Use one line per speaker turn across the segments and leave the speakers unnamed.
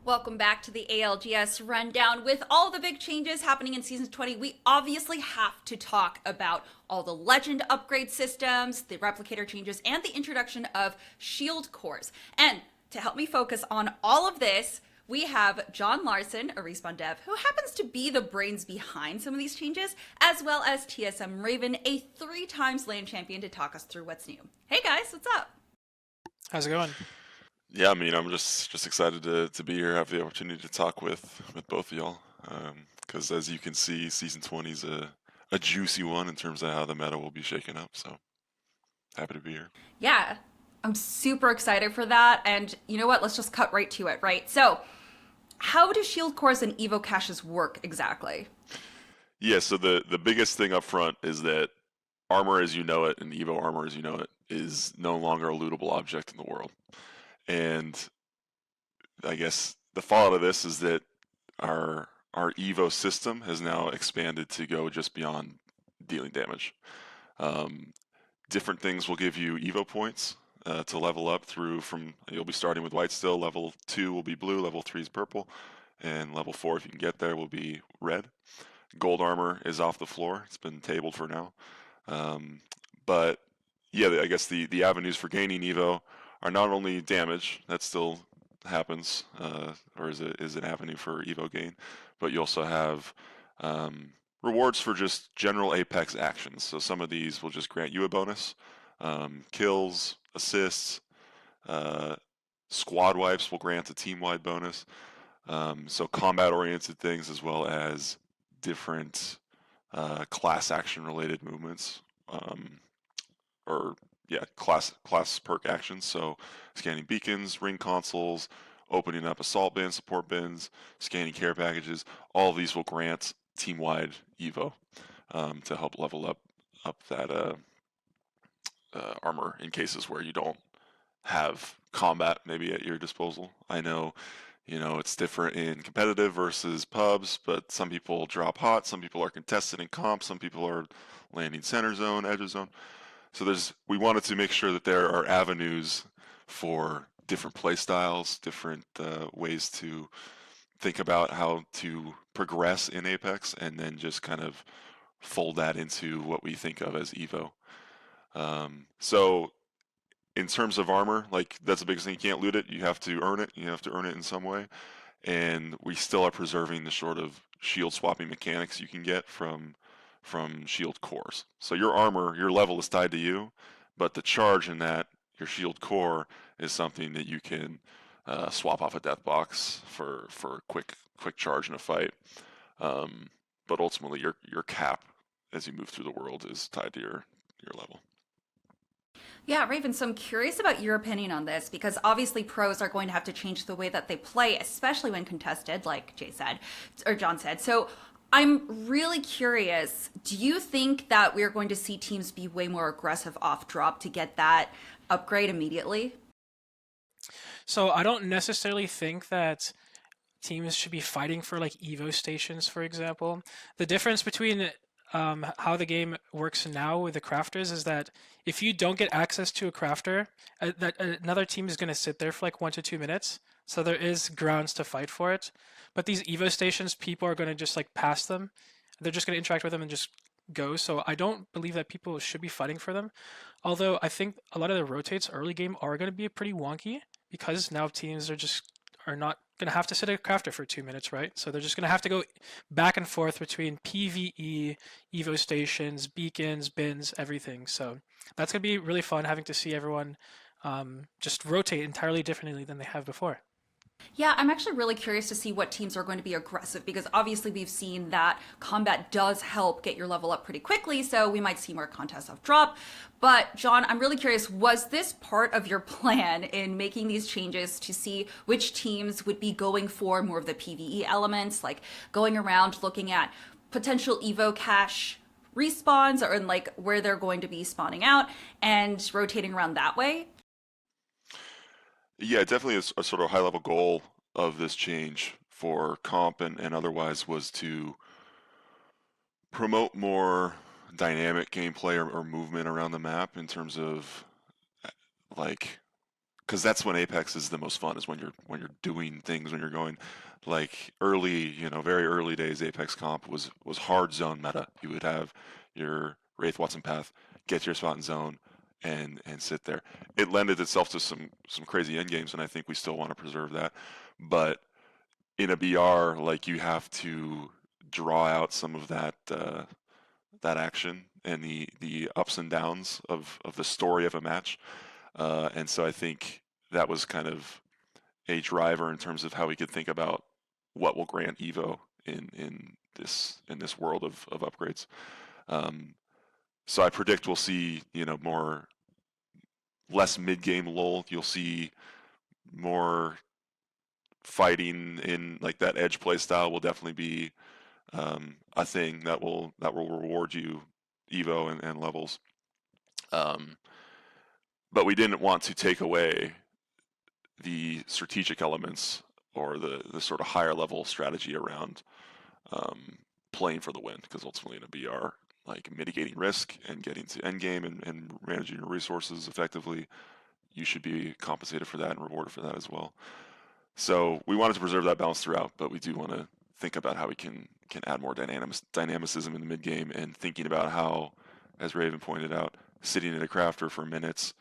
Welcome back to the ALGS Rundown. With all the big changes happening in Season 20, we obviously have to talk about all the Legend upgrade systems, the Replicator changes, and the introduction of Shield cores. And to help me focus on all of this, we have John Larson, a Respawn dev, who happens to be the brains behind some of these changes, as well as TSM Raven, a 3 times land champion, to talk us through what's new. Hey guys, what's up?
How's it going?
Yeah, I mean, I'm just excited to be here, have the opportunity to talk with both of y'all. Because as you can see, season 20 is a juicy one in terms of how the meta will be shaken up. So happy to be here.
Yeah, I'm super excited for that. And you know what? Let's just cut right to it, right? So, how do shield cores and evo caches work exactly?
Yeah, so the biggest thing up front is that armor as you know it and Evo armor as you know it is no longer a lootable object in the world. And I guess the fallout of this is that our Evo system has now expanded to go just beyond dealing damage. Um, Different things will give you Evo points to level up through from, you'll be starting with white still, level 2 will be blue, level 3 is purple, and level 4, if you can get there, will be red. Gold armor is off the floor, it's been tabled for now. Um, but yeah, I guess the avenues for gaining Evo are not only damage, that still happens, or is an avenue for Evo gain, but you also have rewards for just general Apex actions. So some of these will just grant you a bonus. Kills, assists, uh, squad wipes will grant a team-wide bonus. So combat-oriented things as well as different class action-related movements, or yeah, class perk actions. So scanning beacons, ring consoles, opening up assault bins, support bins, scanning care packages. All of these will grant team-wide Evo to help level up that armor in cases where you don't have combat maybe at your disposal. I know, it's different in competitive versus pubs, but some people drop hot, some people are contested in comp, some people are landing center zone, edge of zone. So we wanted to make sure that there are avenues for different play styles, different ways to think about how to progress in Apex, and then just kind of fold that into what we think of as Evo. So in terms of armor, like that's the biggest thing. You can't loot it. You have to earn it. You have to earn it in some way. And we still are preserving the sort of shield swapping mechanics you can get from shield cores. So your armor, your level is tied to you, but the charge in that, your shield core, is something that you can swap off a death box for a quick charge in a fight. But ultimately, your cap as you move through the world is tied to your level.
Yeah, Raven, so I'm curious about your opinion on this because obviously pros are going to have to change the way that they play, especially when contested, like Jay said, or John said. So I'm really curious. Do you think that we're going to see teams be way more aggressive off drop to get that upgrade immediately?
So I don't necessarily think that teams should be fighting for like Evo stations, for example. The difference between how the game works now with the crafters is that if you don't get access to a crafter, that another team is going to sit there for like 1 to 2 minutes. So there is grounds to fight for it. But these Evo stations, people are going to just like pass them. They're just going to interact with them and just go. So I don't believe that people should be fighting for them. Although I think a lot of the rotates early game are going to be pretty wonky because now teams are not going to have to sit at a crafter for 2 minutes, right? So they're just going to have to go back and forth between PvE, Evo stations, beacons, bins, everything. So that's going to be really fun having to see everyone just rotate entirely differently than they have before.
Yeah, I'm actually really curious to see what teams are going to be aggressive because obviously we've seen that combat does help get your level up pretty quickly, so we might see more contests off drop. But John, I'm really curious, was this part of your plan in making these changes to see which teams would be going for more of the PvE elements, like going around looking at potential Evo cache respawns or in like where they're going to be spawning out and rotating around that way?
Yeah, definitely a sort of high level goal of this change for comp and otherwise was to promote more dynamic gameplay or movement around the map in terms of like because that's when Apex is the most fun, is when you're doing things, when you're going like early, very early days. Apex comp was hard zone meta. You would have your Wraith Watson path, get to your spot in zone, and sit there. It lended itself to some crazy end games, and I think we still want to preserve that. But in a BR, like, you have to draw out some of that action and the ups and downs of the story of a match. And so I think that was kind of a driver in terms of how we could think about what will grant Evo in this world of upgrades. So I predict we'll see less mid game lull. You'll see more fighting in like that edge play style will definitely be a thing that will reward you Evo and levels. But we didn't want to take away the strategic elements or the sort of higher level strategy around playing for the win, because ultimately in a BR, like mitigating risk and getting to end game and managing your resources effectively, you should be compensated for that and rewarded for that as well. So we wanted to preserve that balance throughout, but we do want to think about how we can add more dynamicism in the mid game, and thinking about how, as Raven pointed out, sitting in a crafter for minutes.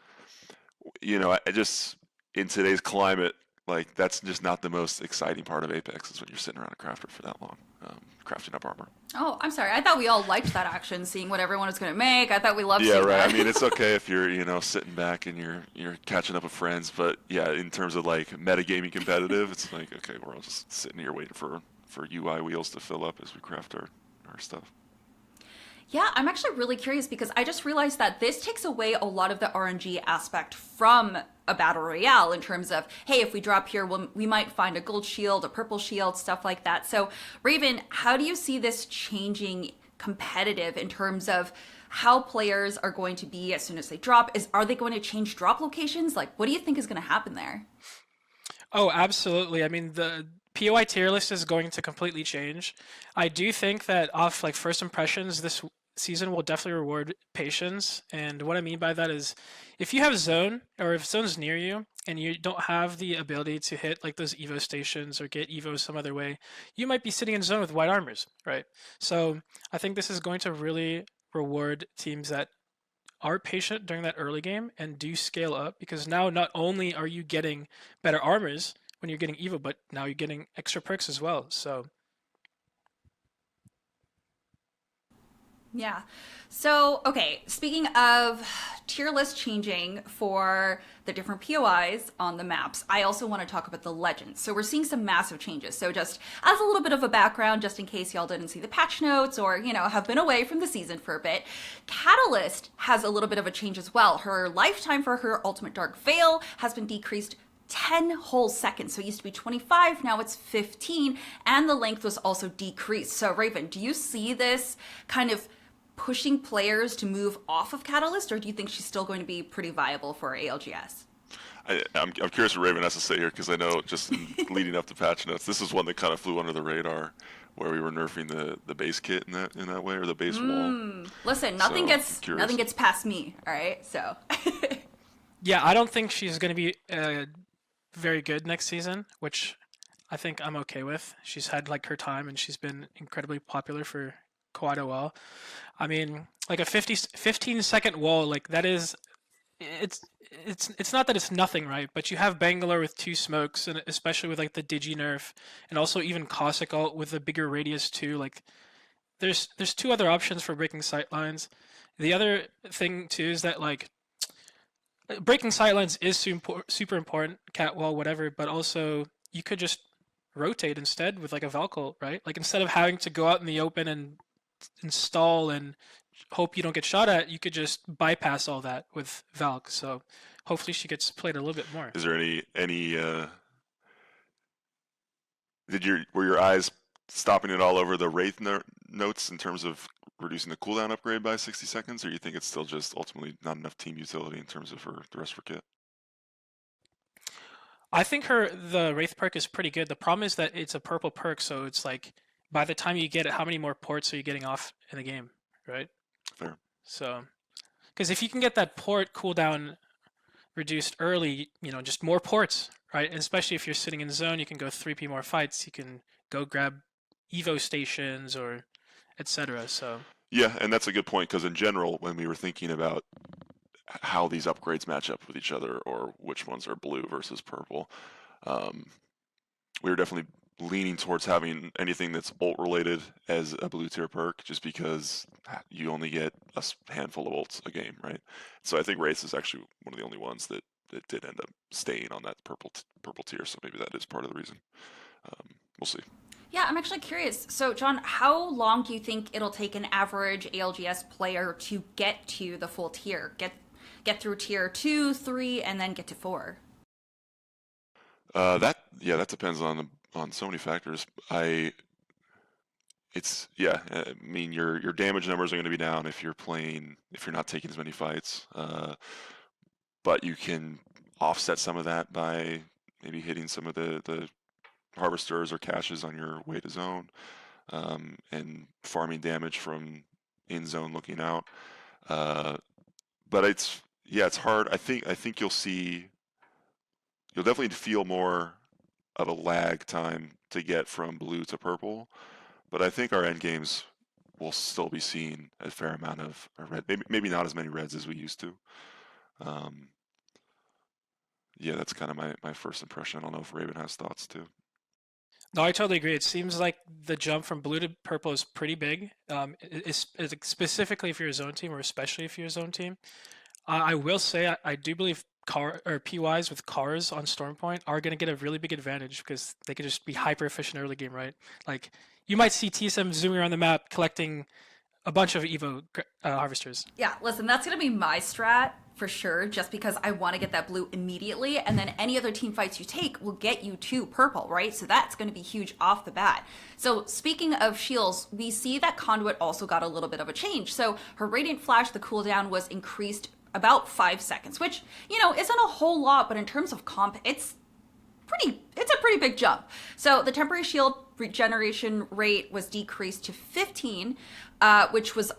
I just, in today's climate, like, that's just not the most exciting part of Apex, is when you're sitting around a crafter for that long, crafting up armor.
Oh, I'm sorry. I thought we all liked that action, seeing what everyone was going to make. I thought we loved
Yeah,
seeing
right.
that.
I mean, it's okay if you're sitting back and you're catching up with friends, but yeah, in terms of like metagaming competitive, it's like, okay, we're all just sitting here waiting for UI wheels to fill up as we craft our stuff.
Yeah, I'm actually really curious, because I just realized that this takes away a lot of the RNG aspect from a battle royale, in terms of, hey, if we drop here, we might find a gold shield, a purple shield, stuff like that. So, Raven, how do you see this changing competitive in terms of how players are going to be as soon as they drop? Are they going to change drop locations? Like, what do you think is going to happen there?
Oh, absolutely. I mean, the POI tier list is going to completely change. I do think that off like first impressions, this season will definitely reward patience. And what I mean by that is, if you have zone, or if zone's near you and you don't have the ability to hit like those Evo stations or get Evo some other way, you might be sitting in zone with white armors, right? So I think this is going to really reward teams that are patient during that early game and do scale up, because now not only are you getting better armors when you're getting Evo, but now you're getting extra perks as well. So
Yeah. So, okay, speaking of tier list changing for the different POIs on the maps, I also want to talk about the legends. So, we're seeing some massive changes. So, just as a little bit of a background, just in case y'all didn't see the patch notes, or, have been away from the season for a bit, Catalyst has a little bit of a change as well. Her lifetime for her Ultimate Dark Veil has been decreased 10 whole seconds. So it used to be 25, now it's 15, and the length was also decreased. So, Raven, do you see this kind of pushing players to move off of Catalyst, or do you think she's still going to be pretty viable for ALGS?
I'm curious what Raven has to say here, because I know just leading up to patch notes, this is one that kind of flew under the radar, where we were nerfing the base kit in that way, or the base wall.
Listen, nothing gets past me. All right, so.
yeah, I don't think she's going to be very good next season, which I think I'm okay with. She's had like her time, and she's been incredibly popular for quite a while. I mean, like a 15-second wall, like that is, it's not that it's nothing, right? But you have Bangalore with 2 smokes, and especially with like the Digi nerf, and also even Cossack ult with a bigger radius too. Like there's 2 other options for breaking sightlines. The other thing too is that like breaking sightlines is super important, catwall, whatever, but also you could just rotate instead with like a Valkyl, right? Like instead of having to go out in the open and install and hope you don't get shot at, you could just bypass all that with Valk. So hopefully she gets played a little bit more.
Is there any were your eyes stopping it all over the Wraith notes in terms of reducing the cooldown upgrade by 60 seconds, or you think it's still just ultimately not enough team utility in terms of the rest of her kit?
I think the Wraith perk is pretty good. The problem is that it's a purple perk, so it's like by the time you get it, how many more ports are you getting off in the game, right?
Fair.
So, because if you can get that port cooldown reduced early, just more ports, right? And especially if you're sitting in zone, you can go 3P more fights. You can go grab Evo stations or etc. So
Yeah, and that's a good point because in general, when we were thinking about how these upgrades match up with each other or which ones are blue versus purple, um, we were definitely leaning towards having anything that's ult related as a blue tier perk just because you only get a handful of ults a game, right? So I think Wraith is actually one of the only ones that did end up staying on that purple tier, so maybe that is part of the reason. We'll see.
Yeah, I'm actually curious. So, John, how long do you think it'll take an average ALGS player to get to the full tier? Get through tier 2, 3, and then get to 4?
That depends on so many factors. I mean your damage numbers are going to be down if you're not taking as many fights. But you can offset some of that by maybe hitting some of the harvesters or caches on your way to zone, and farming damage from in zone looking out. But it's hard. I think you'll definitely feel more of a lag time to get from blue to purple. But I think our end games will still be seeing a fair amount of red. Maybe not as many reds as we used to. Um, yeah, that's kind of my first impression. I don't know if Raven has thoughts too.
no, I totally agree. It seems like the jump from blue to purple is pretty big. Specifically if you're a zone team, or especially if you're a zone team. I will say I do believe PYs with cars on Stormpoint are going to get a really big advantage because they could just be hyper efficient early game, right? Like you might see TSM zooming around the map collecting a bunch of Evo harvesters.
Yeah, listen, that's going to be my strat for sure, just because I want to get that blue immediately, and then any other team fights you take will get you to purple, right? So that's going to be huge off the bat. So speaking of shields, we see that Conduit also got a little bit of a change. So her Radiant Flash, the cooldown was increased about 5 seconds, which, isn't a whole lot, but in terms of comp, it's a pretty big jump. So the temporary shield regeneration rate was decreased to 15, which was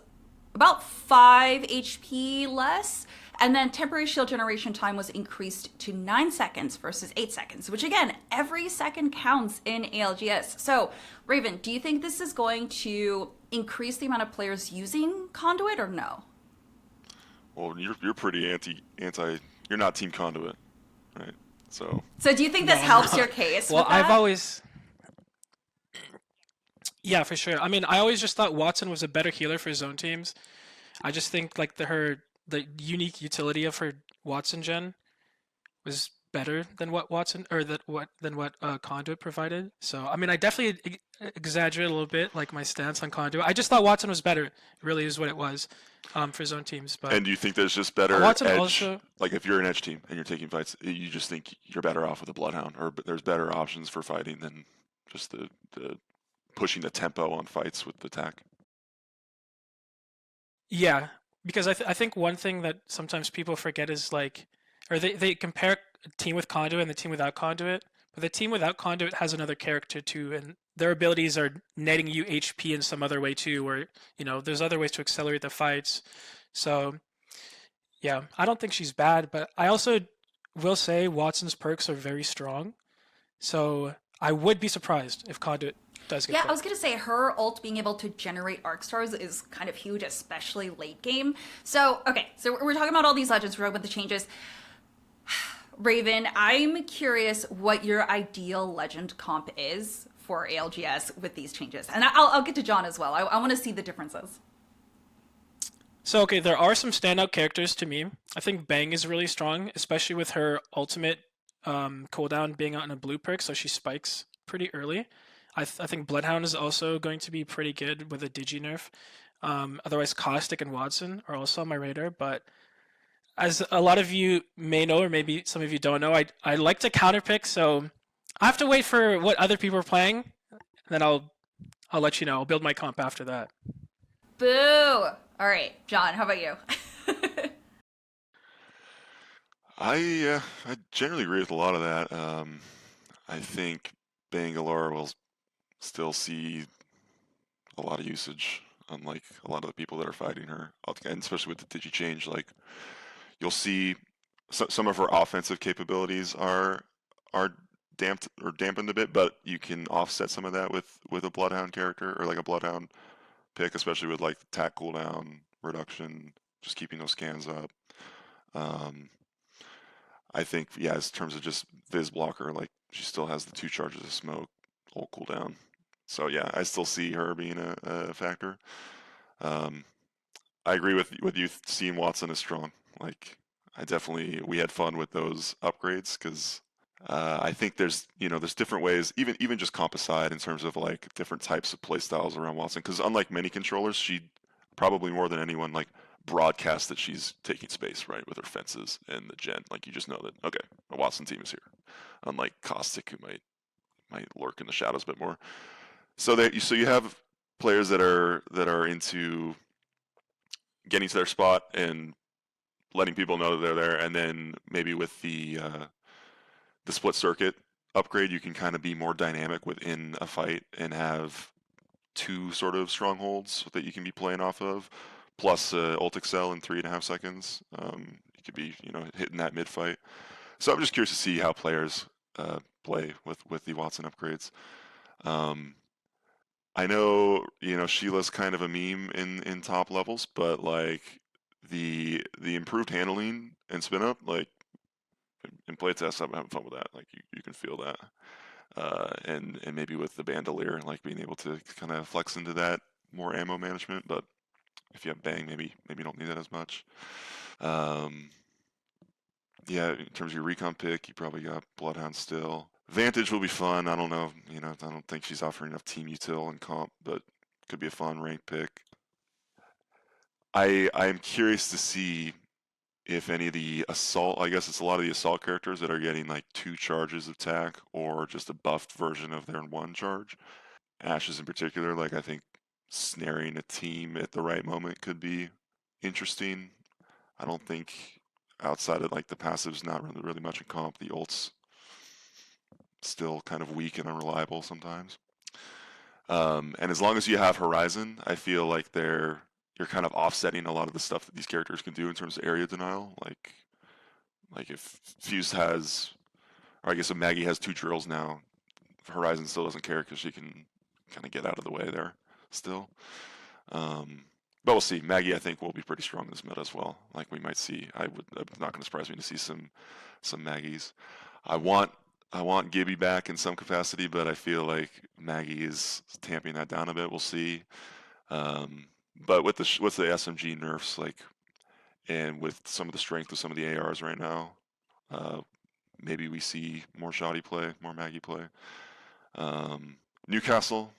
about 5 HP less. And then temporary shield generation time was increased to 9 seconds versus 8 seconds, which again, every second counts in ALGS. So, Raven, do you think this is going to increase the amount of players using Conduit or no?
Well, you're pretty anti. You're not Team Conduit, right? So
do you think this
No, I'm
helps
not.
your case
Well,
with that?
I've always, yeah, for sure. I mean, I always just thought Watson was a better healer for zone teams. I just think like the unique utility of her Watson gen was better than what Conduit provided. So I mean, I definitely exaggerate a little bit, like my stance on Conduit. I just thought Watson was better. Really, is what it was for zone teams. But
and do you think there's just better
Watson
edge?
also,
Like if you're an edge team and you're taking fights, you just think you're better off with a Bloodhound, or there's better options for fighting than just the pushing the tempo on fights with attack.
yeah, because I think one thing that sometimes people forget is like, or they compare a team with Conduit and the team without Conduit, but the team without Conduit has another character too, and their abilities are netting you HP in some other way too, where there's other ways to accelerate the fights. So yeah, I don't think she's bad, but I also will say Watson's perks are very strong, so I would be surprised if Conduit does get
Yeah, I
buffed.
was gonna say her ult being able to generate arc stars is kind of huge, especially late game. So, okay, so we're talking about all these legends, we're talking about the changes. Raven, I'm curious what your ideal legend comp is for ALGS with these changes. And I'll get to John as well. I want to see the differences.
So okay, there are some standout characters to me. I think Bang is really strong, especially with her ultimate cooldown being on a blue perk, so she spikes pretty early. I think Bloodhound is also going to be pretty good with a digi nerf. Otherwise, Caustic and Watson are also on my radar. But as a lot of you may know, or maybe some of you don't know, I like to counterpick. So I have to wait for what other people are playing, and then I'll let you know. I'll build my comp after that.
Boo! All right, John, how about you?
I generally agree with a lot of that. I think Bangalore will still see a lot of usage, unlike a lot of the people that are fighting her, and especially with the digi change. Like you'll see some of her offensive capabilities are dampened a bit, but you can offset some of that with a Bloodhound character or like a Bloodhound pick, especially with like the tack cooldown reduction, just keeping those scans up. Um, I think, yeah, in terms of just Viz blocker, like she still has the 2 charges of smoke, ult cooldown. So yeah, I still see her being a factor. Um, I agree with you seeing Watson as strong. Like we had fun with those upgrades because I think there's different ways, even just comp aside, in terms of like different types of playstyles around Watson. Because unlike many controllers, she probably more than anyone like broadcasts that she's taking space, right, with her fences and the gen. Like you just know that okay, a Watson team is here. Unlike Caustic, who might lurk in the shadows a bit more. So you have players that are into getting to their spot and letting people know that they're there, and then maybe with the split circuit upgrade, you can kind of be more dynamic within a fight and have 2 sort of strongholds that you can be playing off of, plus ult excel in 3.5 seconds. You could be hitting that mid fight. So I'm just curious to see how players play with the Watson upgrades. Um, I know Sheila's kind of a meme in top levels, but like the improved handling and spin up, like in playtest, I'm having fun with that. Like you can feel that, and maybe with the bandolier, like being able to kind of flex into that more ammo management. But if you have bang, maybe you don't need that as much. Um, yeah, in terms of your recon pick, you probably got Bloodhound still. Vantage will be fun. I don't know. I don't think she's offering enough team util and comp, but could be a fun rank pick. I am curious to see if any of the assault, I guess it's a lot of the assault characters that are getting like 2 charges of tack or just a buffed version of their 1 charge. Ashes in particular, like I think snaring a team at the right moment could be interesting. I don't think outside of like the passives, not really much in comp. The ults still kind of weak and unreliable sometimes. And as long as you have Horizon, I feel like you're kind of offsetting a lot of the stuff that these characters can do in terms of area denial. Like if Fuse has, or I guess if Maggie has 2 drills now, Horizon still doesn't care because she can kind of get out of the way there still. But we'll see. Maggie, I think, will be pretty strong in this meta as well. Like we might see. It's not going to surprise me to see some Maggies. I want Gibby back in some capacity, but I feel like Maggie is tamping that down a bit. We'll see. But with the SMG nerfs, like, and with some of the strength of some of the ARs right now, maybe we see more shoddy play, more Maggie play. Newcastle,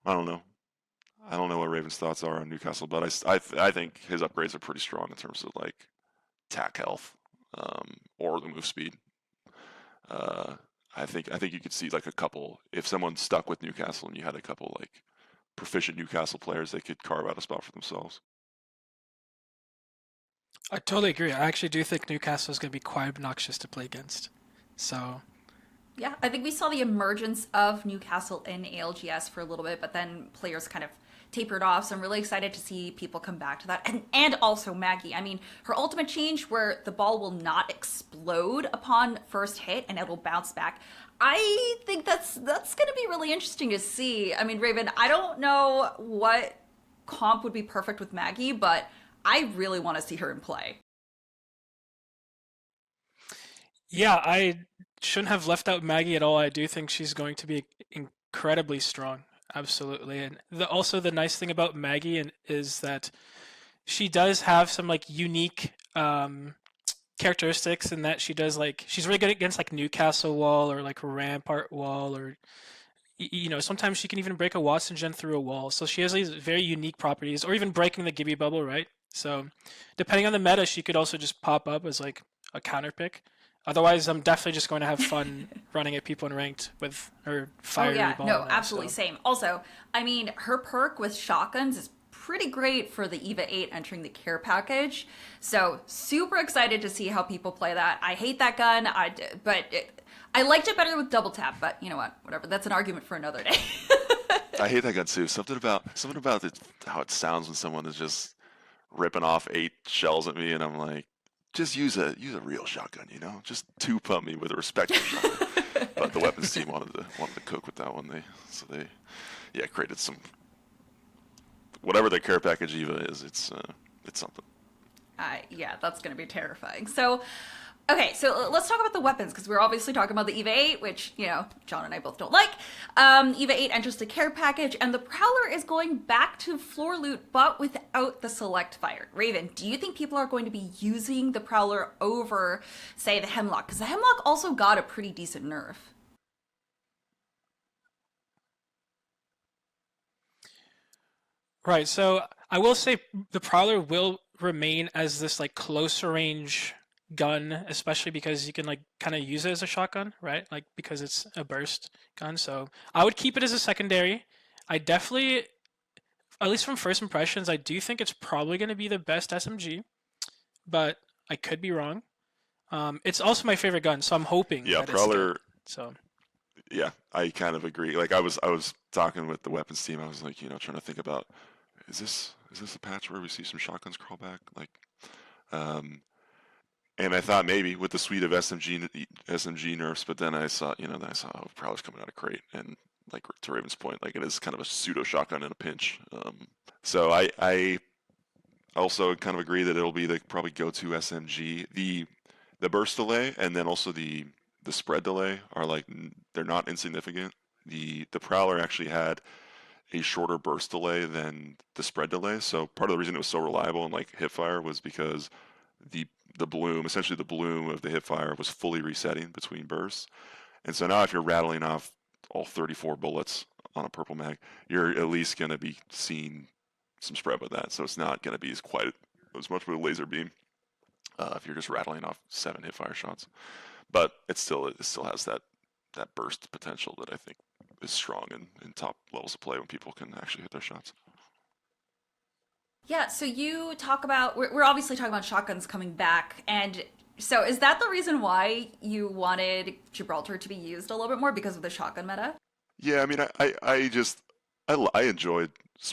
I don't know. I don't know what Raven's thoughts are on Newcastle, but I think his upgrades are pretty strong in terms of like tack health, or the move speed. I think you could see like a couple, if someone stuck with Newcastle and you had a couple like proficient Newcastle players, they could carve out a spot for themselves.
I totally agree. I actually do think Newcastle is going to be quite obnoxious to play against. So
Yeah, I think we saw the emergence of Newcastle in ALGS for a little bit, but then players kind of tapered off. So I'm really excited to see people come back to that. And also Maggie. I mean, her ultimate change where the ball will not explode upon first hit and it'll bounce back. I think that's going to be really interesting to see. I mean, Raven, I don't know what comp would be perfect with Maggie, but I really want to see her in play.
yeah, I shouldn't have left out Maggie at all. I do think she's going to be incredibly strong. Absolutely. And also the nice thing about Maggie is that she does have some like unique characteristics in that she does like she's really good against like Newcastle wall or like Rampart wall, or sometimes she can even break a Watson gen through a wall. So she has these very unique properties, or even breaking the Gibby bubble, right? So depending on the meta, she could also just pop up as like a counter pick. Otherwise, I'm definitely just going to have fun running at people in ranked with her fiery ball.
No, absolutely same. Also, I mean, her perk with shotguns is pretty great for the EVA 8 entering the care package. So super excited to see how people play that. I hate that gun, I liked it better with double tap, but you know what? Whatever. That's an argument for another day.
I hate that gun too. Something about how it sounds when someone is just ripping off 8 shells at me, and I'm like just use a real shotgun, you know, just two pump me with a respectable shotgun. But the weapons team wanted to cook with that one. They created some whatever the care package Eva is. It's something.
Yeah, that's going to be terrifying. So, okay, so let's talk about the weapons, because we're obviously talking about the EVA 8, which, you know, John and I both don't like. EVA 8 enters the care package, and the Prowler is going back to floor loot, but without the select fire. Raven, do you think people are going to be using the Prowler over, say, the Hemlock? Because the Hemlock also got a pretty decent nerf.
Right. So I will say the Prowler will remain as this like closer range gun, especially because you can like kind of use it as a shotgun, right? Like because it's a burst gun. So I would keep it as a secondary. I definitely, at least from first impressions, I do think it's probably going to be the best SMG, but I could be wrong. It's also my favorite gun, so I'm hoping.
Yeah,
that
Prowler.
It's good. So.
Yeah, I kind of agree. Like I was talking with the weapons team. I was like, you know, trying to think about is this a patch where we see some shotguns crawl back? Like, and I thought maybe with the suite of SMG nerfs, but then I saw oh, Prowler's coming out of crate, and like to Raven's point, like it is kind of a pseudo shotgun in a pinch. So I also kind of agree that it'll be the probably go-to SMG. The burst delay and then also the spread delay are like they're not insignificant. The Prowler actually had a shorter burst delay than the spread delay. So part of the reason it was so reliable and like hipfire was because the essentially the bloom of the hipfire was fully resetting between bursts. And so now if you're rattling off all 34 bullets on a purple mag, you're at least going to be seeing some spread with that. So it's not going to be as much with a laser beam if you're just rattling off 7 hipfire shots. But it still has that burst potential that I think is strong in top levels of play when people can actually hit their shots.
Yeah, so you talk about, we're obviously talking about shotguns coming back, and so is that the reason why you wanted Gibraltar to be used a little bit more, because of the shotgun meta?
Yeah, I mean, I enjoyed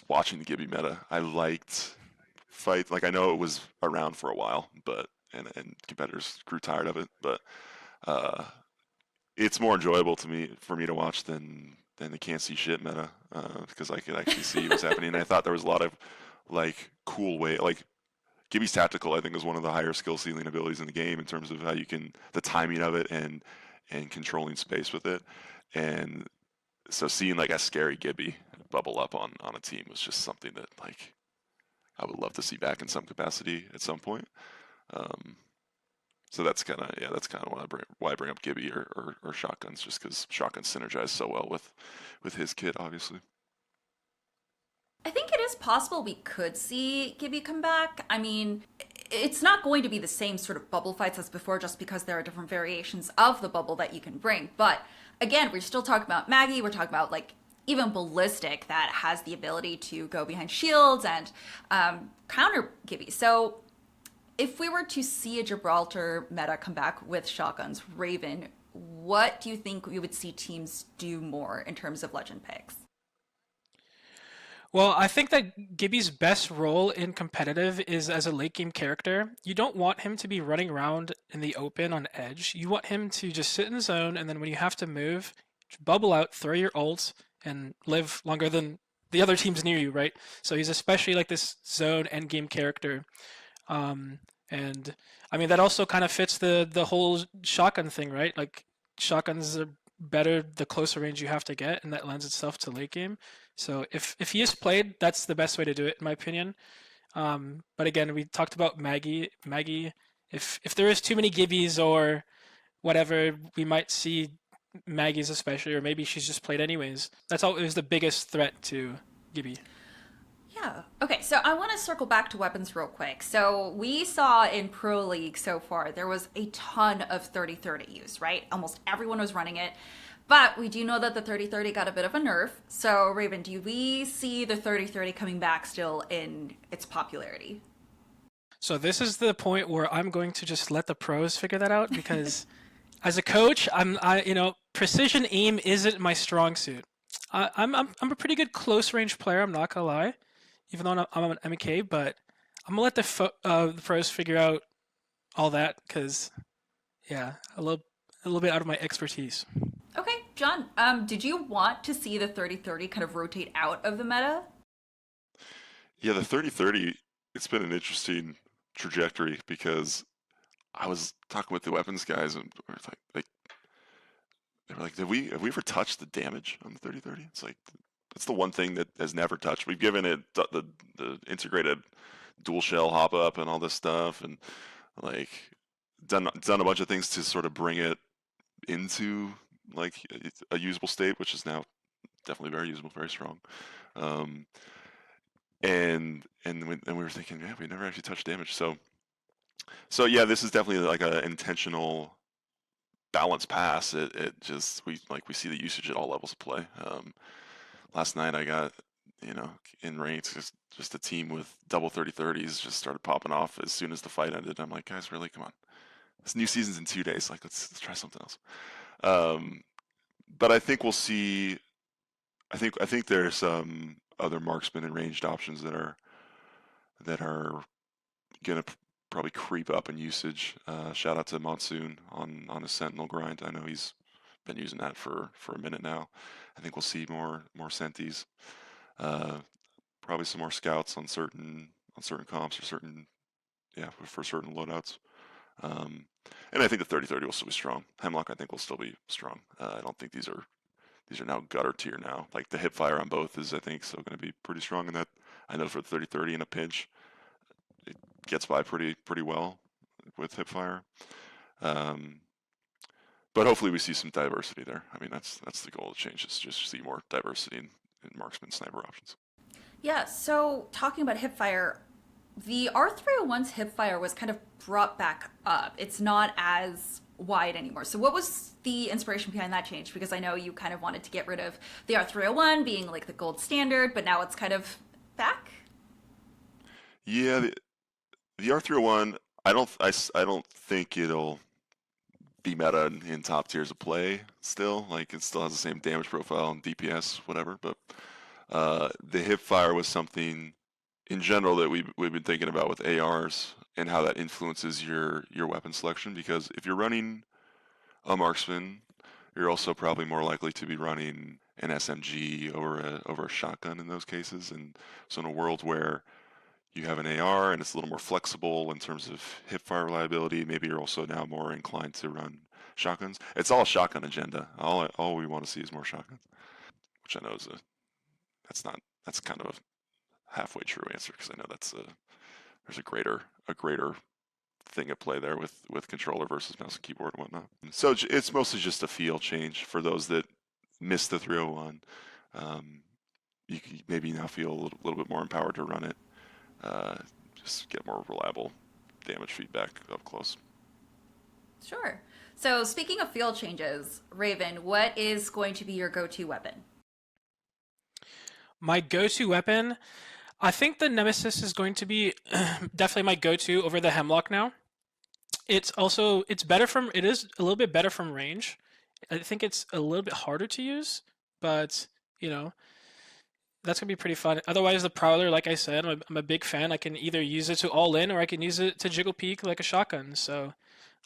watching the Gibby meta. I liked fight. Like I know it was around for a while, but and competitors grew tired of it, but it's more enjoyable for me to watch than the can't see shit meta because I could actually see what's happening. And I thought there was a lot of like cool way like Gibby's tactical. I think is one of the higher skill ceiling abilities in the game in terms of how you can the timing of it and controlling space with it. And so seeing like a scary Gibby bubble up on a team was just something that like I would love to see back in some capacity at some point. So that's kind of why I bring up Gibby or shotguns, just because shotguns synergize so well with his kit, obviously.
I think it is possible we could see Gibby come back. I mean, it's not going to be the same sort of bubble fights as before, just because there are different variations of the bubble that you can bring. But again, we're still talking about Maggie. We're talking about like even Ballistic that has the ability to go behind shields and counter Gibby. So if we were to see a Gibraltar meta come back with shotguns, Raven, what do you think we would see teams do more in terms of legend picks?
Well, I think that Gibby's best role in competitive is as a late game character. You don't want him to be running around in the open on edge. You want him to just sit in zone, and then when you have to move, bubble out, throw your ult, and live longer than the other teams near you, right? So he's especially like this zone end game character. And I mean that also kind of fits the whole shotgun thing, right? Like shotguns are better the closer range you have to get, and that lends itself to late game. So if he is played, that's the best way to do it, in my opinion. But again, we talked about Maggie. If there is too many Gibbies or whatever, we might see Maggie's especially, or maybe she's just played anyways. That's always the biggest threat to Gibby.
Yeah. Okay, so I want to circle back to weapons real quick. So we saw in Pro League so far, there was a ton of 30-30 use, right? Almost everyone was running it. But we do know that the 30-30 got a bit of a nerf. So Raven, do we see the 30-30 coming back still in its popularity?
So this is the point where I'm going to just let the pros figure that out, because as a coach, precision aim isn't my strong suit. I'm a pretty good close range player. I'm not gonna lie, even though I'm an MK. But I'm gonna let the pros figure out all that because yeah, a little bit out of my expertise.
Okay, John, did you want to see the 30-30 kind of rotate out of the meta?
Yeah, the 30-30, it's been an interesting trajectory because I was talking with the weapons guys and we were like they were like, have we ever touched the damage on the 30-30? It's like it's the one thing that has never touched. We've given it the integrated dual shell hop up and all this stuff, and like done a bunch of things to sort of bring it into like a usable state, which is now definitely very usable, very strong. Um, and we were thinking, yeah, we never actually touched damage. So yeah, this is definitely like an intentional balance pass. It just we see the usage at all levels of play. Last night I got in ranks just a team with double 30-30s just started popping off as soon as the fight ended. I'm like, guys, really, come on. This new season's in 2 days. Like, let's try something else. But I think we'll see. I think there's some other marksman and ranged options that are gonna probably creep up in usage. Shout out to Monsoon on his Sentinel grind. I know he's been using that for a minute now. I think we'll see more senties. Uh, Probably some more scouts on certain comps or for certain loadouts. Um, and I think the 30-30 will still be strong. Hemlock I think will still be strong. I don't think these are now gutter tier now. Like the hip fire on both is I think still going to be pretty strong in that. I know for the 30-30 in a pinch, it gets by pretty well with hip fire. Um, but hopefully we see some diversity there. I mean that's the goal of change is just see more diversity in marksman sniper options.
Yeah, so talking about hipfire, the R301's hipfire was kind of brought back up. It's not as wide anymore. So what was the inspiration behind that change? Because I know you kind of wanted to get rid of the R301 being like the gold standard, but now it's kind of back.
Yeah, the R301 I don't think it'll be meta in top tiers of play still. Like it still has the same damage profile and DPS, whatever. But the hip fire was something in general that we've been thinking about with ARs and how that influences your weapon selection. Because if you're running a marksman, you're also probably more likely to be running an SMG over a shotgun in those cases. And so in a world where you have an AR and it's a little more flexible in terms of hip fire reliability. Maybe you're also now more inclined to run shotguns. It's all a shotgun agenda. All we want to see is more shotguns, which I know that's kind of a halfway true answer because I know there's a greater thing at play there with controller versus mouse and keyboard and whatnot. So it's mostly just a feel change for those that missed the 301. You maybe now feel a little bit more empowered to run it. Just get more reliable damage feedback up close.
Sure. So speaking of field changes, Raven, what is going to be your go-to weapon?
My go-to weapon, I think the Nemesis is going to be definitely my go-to over the Hemlock now. It is a little bit better from range. I think it's a little bit harder to use, but that's gonna be pretty fun. Otherwise, the Prowler, like I said, I'm a big fan. I can either use it to all in or I can use it to jiggle peek like a shotgun. So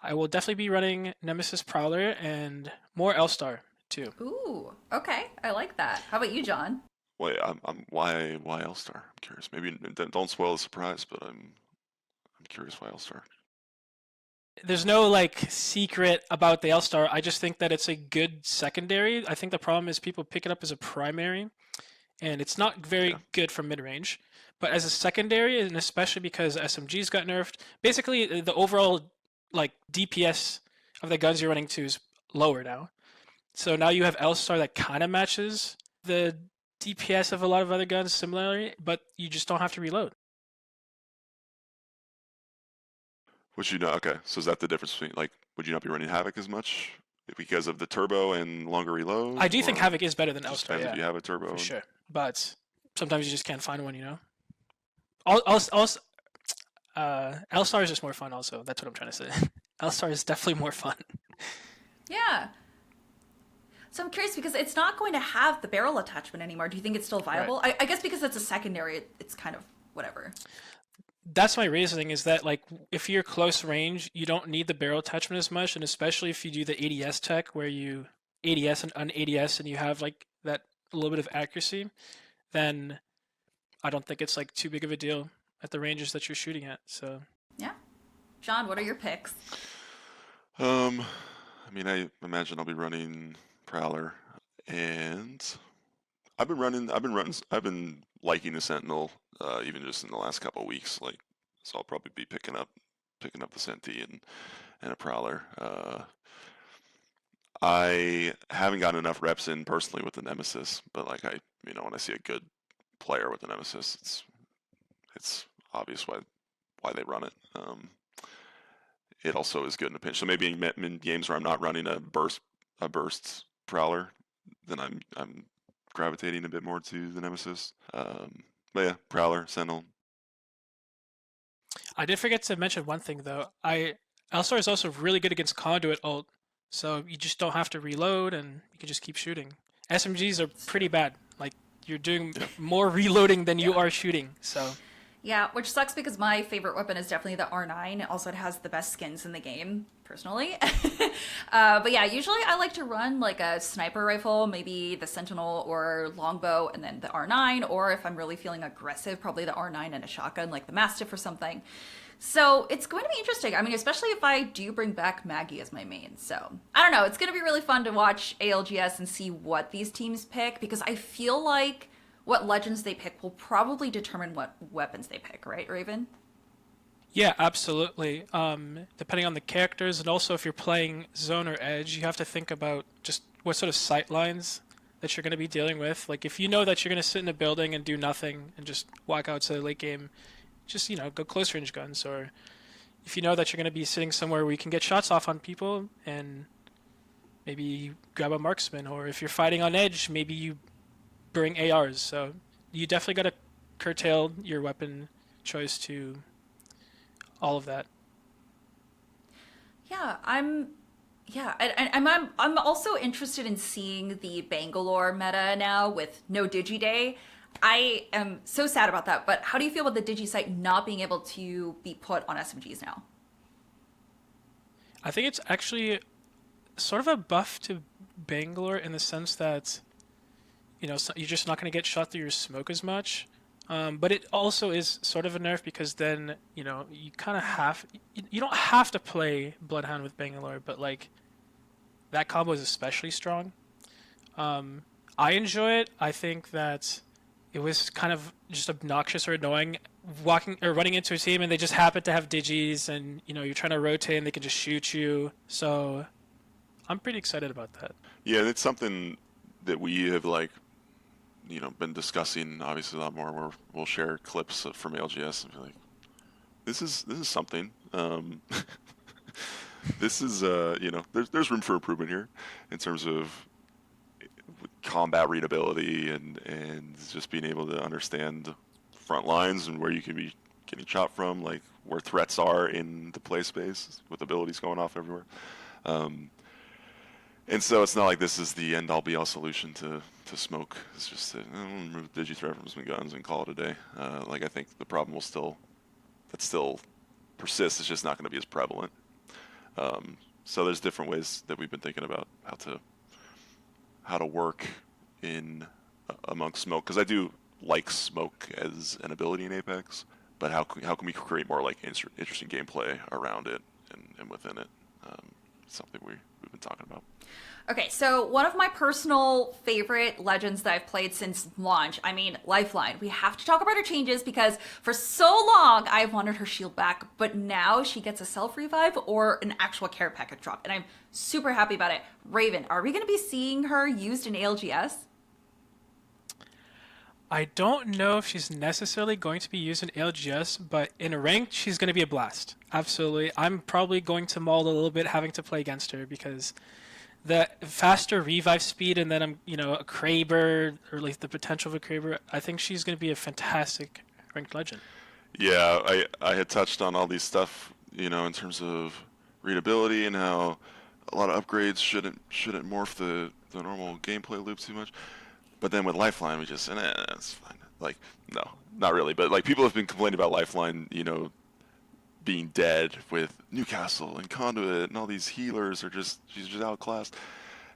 I will definitely be running Nemesis Prowler and more L-Star too.
Ooh, okay. I like that. How about you, John?
Wait, why L-Star? I'm curious. Maybe don't spoil the surprise, but I'm curious why L-Star.
There's no like secret about the L-Star. I just think that it's a good secondary. I think the problem is people pick it up as a primary, and it's not very good for mid-range. But as a secondary, and especially because SMGs got nerfed, basically the overall like DPS of the guns you're running to is lower now. So now you have L-Star that kind of matches the DPS of a lot of other guns similarly, but you just don't have to reload.
Okay, so is that the difference between like would you not be running Havoc as much because of the turbo and longer reload?
I do think Havoc is better than
just
L-Star,
depends if you have a turbo.
for sure. But sometimes you just can't find one. Also, L-Star is just more fun also. That's what I'm trying to say. L-Star is definitely more fun.
Yeah. So I'm curious because it's not going to have the barrel attachment anymore. Do you think it's still viable?
Right.
I guess because it's a secondary, it's kind of whatever.
that's my reasoning, is that like if you're close range, you don't need the barrel attachment as much, and especially if you do the ADS tech where you ADS and un-ADS and you have like that a little bit of accuracy, then I don't think it's like too big of a deal at the ranges that you're shooting at. So
Yeah. John, what are your picks?
I mean, I imagine I'll be running Prowler, and I've been liking the Sentinel, even just in the last couple of weeks. Like, so I'll probably be picking up the Senti and a Prowler. I haven't gotten enough reps in personally with the Nemesis, but like when I see a good player with the Nemesis, it's obvious why they run it. It also is good in a pinch. So maybe in games where I'm not running a burst Prowler, then I'm gravitating a bit more to the Nemesis. But yeah, Prowler, Sentinel.
I did forget to mention one thing though. Elstar is also really good against Conduit ult, so you just don't have to reload and you can just keep shooting. SMGs are pretty bad. Like you're doing more reloading than you are shooting. So
Yeah, which sucks because my favorite weapon is definitely the R9. Also, it has the best skins in the game, personally. But yeah, usually I like to run like a sniper rifle, maybe the Sentinel or longbow, and then the R9. Or if I'm really feeling aggressive, probably the R9 and a shotgun, like the Mastiff or something. So it's going to be interesting. I mean, especially if I do bring back Maggie as my main. So I don't know. It's going to be really fun to watch ALGS and see what these teams pick, because I feel like what legends they pick will probably determine what weapons they pick, right, Raven?
yeah, absolutely. Depending on the characters, and also if you're playing zone or edge, you have to think about just what sort of sight lines that you're going to be dealing with. Like if you know that you're going to sit in a building and do nothing and just walk out to the late game, just go close range guns. Or if you know that you're going to be sitting somewhere where you can get shots off on people, and maybe you grab a marksman. Or if you're fighting on edge, maybe you bring ARs. So you definitely got to curtail your weapon choice to all of that.
Yeah, I'm also interested in seeing the Bangalore meta now with no Digiday. I am so sad about that, but how do you feel about the Digi-Sight not being able to be put on SMGs now?
I think it's actually sort of a buff to Bangalore in the sense that you're just not going to get shot through your smoke as much. But it also is sort of a nerf because then you kind of you don't have to play Bloodhound with Bangalore, but like that combo is especially strong. I enjoy it. I think that it was kind of just obnoxious or annoying walking or running into a team and they just happen to have digis, and you're trying to rotate and they can just shoot you. So I'm pretty excited about that.
Yeah, it's something that we have been discussing obviously a lot more. Where we'll share clips from ALGS and be like, this is something. This is there's room for improvement here in terms of combat readability and just being able to understand front lines and where you can be getting shot from, like where threats are in the play space with abilities going off everywhere. And so it's not like this is the end-all be-all solution to smoke. It's just remove digi-threat from some guns and call it a day. I think the problem still persists. It's just not going to be as prevalent. So there's different ways that we've been thinking about how to work in amongst smoke, because I do like smoke as an ability in Apex, but how can we create more like interesting gameplay around it and within it? Something we've been talking about.
Okay, so one of my personal favorite legends that I've played since launch, Lifeline. We have to talk about her changes because for so long I've wanted her shield back, but now she gets a self-revive or an actual care package drop, and I'm super happy about it. Raven, are we going to be seeing her used in ALGS?
I don't know if she's necessarily going to be used in ALGS, but in ranked, she's going to be a blast. Absolutely. I'm probably going to maul a little bit having to play against her because the faster revive speed and then a Kraber, or like the potential of a Kraber, I think she's going to be a fantastic ranked legend.
Yeah, I had touched on all these stuff, in terms of readability and how a lot of upgrades shouldn't morph the normal gameplay loop too much. But then with Lifeline, we just said, that's fine. like, no, not really. But like people have been complaining about Lifeline, being dead with Newcastle and Conduit and all these healers are she's just outclassed.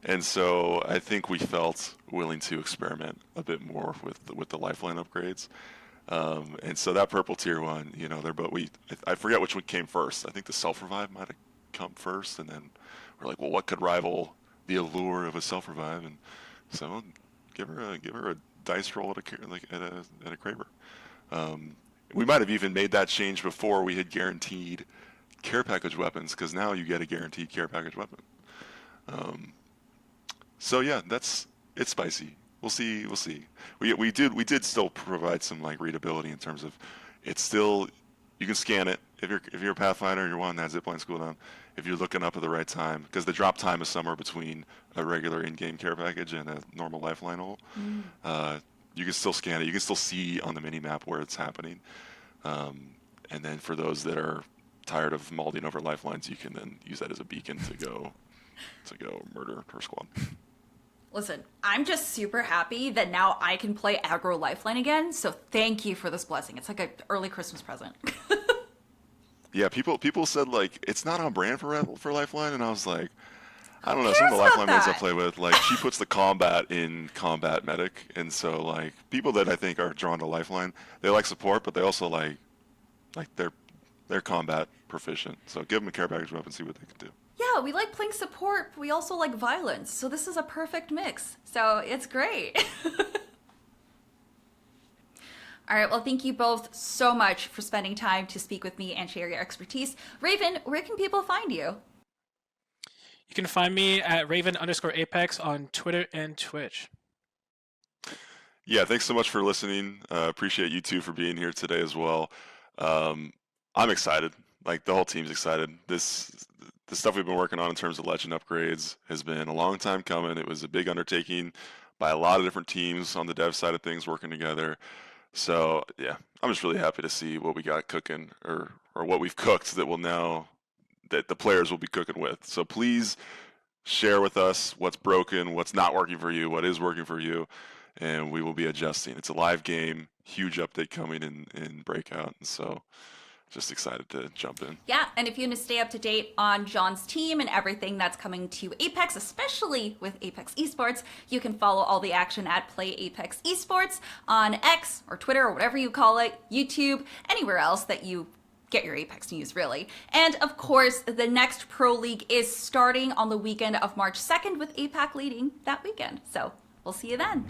And so I think we felt willing to experiment a bit more with the Lifeline upgrades. And so that purple tier one, they're but I forget which one came first. I think the self revive might have come first, and then we're like, well, what could rival the allure of a self revive? And so give her a dice roll at a Kraber. We might have even made that change before we had guaranteed care package weapons, because now you get a guaranteed care package weapon. So yeah, it's spicy. We'll see. We did still provide some like readability in terms of it's still, you can scan it if you're a Pathfinder and you're one that has zipline cooldown. If you're looking up at the right time, because the drop time is somewhere between a regular in-game care package and a normal Lifeline hole. You can still scan it. You can still see on the mini map where it's happening. And then for those that are tired of malding over Lifelines, you can then use that as a beacon to go murder her squad.
Listen, I'm just super happy that now I can play aggro Lifeline again, so thank you for this blessing. It's like an early Christmas present.
Yeah, people said like it's not on brand for Lifeline, and I was like, I don't know. Some of the Lifeline mates I play with, like she puts the combat in combat medic, and so like people that I think are drawn to Lifeline, they like support, but they also like they're combat proficient. So give them a care package weapon, see what they can do.
Yeah, we like playing support, but we also like violence, so this is a perfect mix. So it's great. All right, well, thank you both so much for spending time to speak with me and share your expertise. Raven, where can people find you?
You can find me at Raven_Apex on Twitter and Twitch.
Yeah, thanks so much for listening. Appreciate you two for being here today as well. I'm excited. Like the whole team's excited. The stuff we've been working on in terms of legend upgrades has been a long time coming. It was a big undertaking by a lot of different teams on the dev side of things working together. So yeah, I'm just really happy to see what we got cooking or what we've cooked that the players will be cooking with. So please share with us what's broken, what's not working for you, what is working for you, and we will be adjusting. It's a live game, huge update coming in Breakout, and so just excited to jump in.
Yeah, and if you want to stay up to date on John's team and everything that's coming to Apex, especially with Apex Esports, you can follow all the action at Play Apex Esports on X or Twitter or whatever you call it, YouTube, anywhere else that you get your Apex news, really. And of course, the next Pro League is starting on the weekend of March 2nd with APAC leading that weekend. So we'll see you then.